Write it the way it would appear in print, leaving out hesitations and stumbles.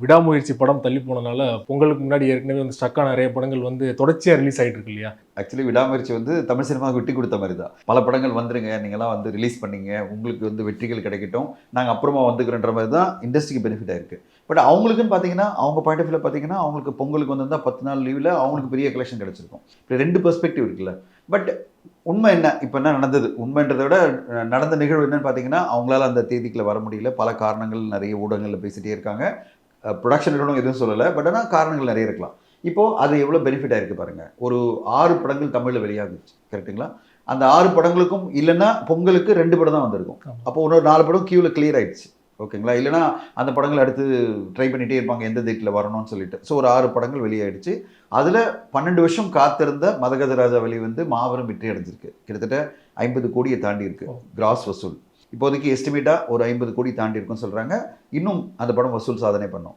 விடாமுயற்சி படம் தள்ளி போனனால பொங்கலுக்கு முன்னாடி ஏற்கனவே வந்து ஸ்டக்கான நிறைய படங்கள் வந்து தொடர்ச்சியாக ரிலீஸ் ஆகிட்டு இருக்கு இல்லையா? ஆக்சுவலி விடாமுயற்சி வந்து தமிழ் சினிமாவுக்கு விட்டு கொடுத்த மாதிரி தான். பல படங்கள் வந்துருங்க, நீங்களாம் வந்து ரிலீஸ் பண்ணீங்க, உங்களுக்கு வந்து வெற்றிகள் கிடைக்கட்டும், நாங்கள் அப்புறமா வந்துக்கிறோன்ற மாதிரி தான் இண்டஸ்ட்ரிக்கு பெனிஃபிட் ஆயிருக்கு. பட் அவங்களுக்குன்னு பார்த்தீங்கன்னா, அவங்க பாயிண்ட் ஆஃப் வியூவில் பார்த்தீங்கன்னா, அவங்களுக்கு பொங்கலுக்கு வந்திருந்தால் 10 நாள் லீவில் அவங்களுக்கு பெரிய கலெக்ஷன் கிடைச்சிருக்கும். இப்போ 2 பெர்ஸ்பெக்டிவ் இருக்குல்ல. பட் உண்மை என்ன, இப்போ என்ன நடந்தது, உண்மைன்றதை விட நடந்த நிகழ்வு என்னன்னு பார்த்தீங்கன்னா, அவங்களால அந்த தேதிக்குள்ள வர முடியல. பல காரணங்கள் நிறைய ஊடகங்களில் பேசிகிட்டே இருக்காங்க. ப்ரொடக்ஷன் நிறுவனம் எதுவும் சொல்லலை. பட் ஆனால் காரணங்கள் நிறைய இருக்கலாம். இப்போது அது எவ்வளோ பெனிஃபிட் ஆயிருக்கு பாருங்கள். ஒரு 6 படங்கள் தமிழில் வெளியாகுச்சு, கரெக்டுங்களா? அந்த 6 படங்களுக்கும் இல்லைன்னா பொங்கலுக்கு 2 படம் தான் வந்திருக்கும். அப்போ இன்னொரு 4 படம் கியூவில் கிளியர் ஆயிடுச்சு, ஓகேங்களா? இல்லைனா அந்த படங்கள் அடுத்து ட்ரை பண்ணிகிட்டே இருப்பாங்க எந்த டேட்டில் வரணும்னு சொல்லிட்டு. ஸோ ஒரு 6 படங்கள் வெளியாயிடுச்சு. அதில் 12 வருஷம் காத்திருந்த மதகஜராஜா வெளி வந்து மாபெரும் வெற்றி அடைஞ்சிருக்கு. கிட்டத்தட்ட 50 கோடியை தாண்டி இருக்கு கிராஸ் வசூல். இப்போதைக்கு எஸ்டிமேட்டாக ஒரு 50 கோடி தாண்டி இருக்குன்னு சொல்கிறாங்க. இன்னும் அந்த படம் வசூல் சாதனை பண்ணும்.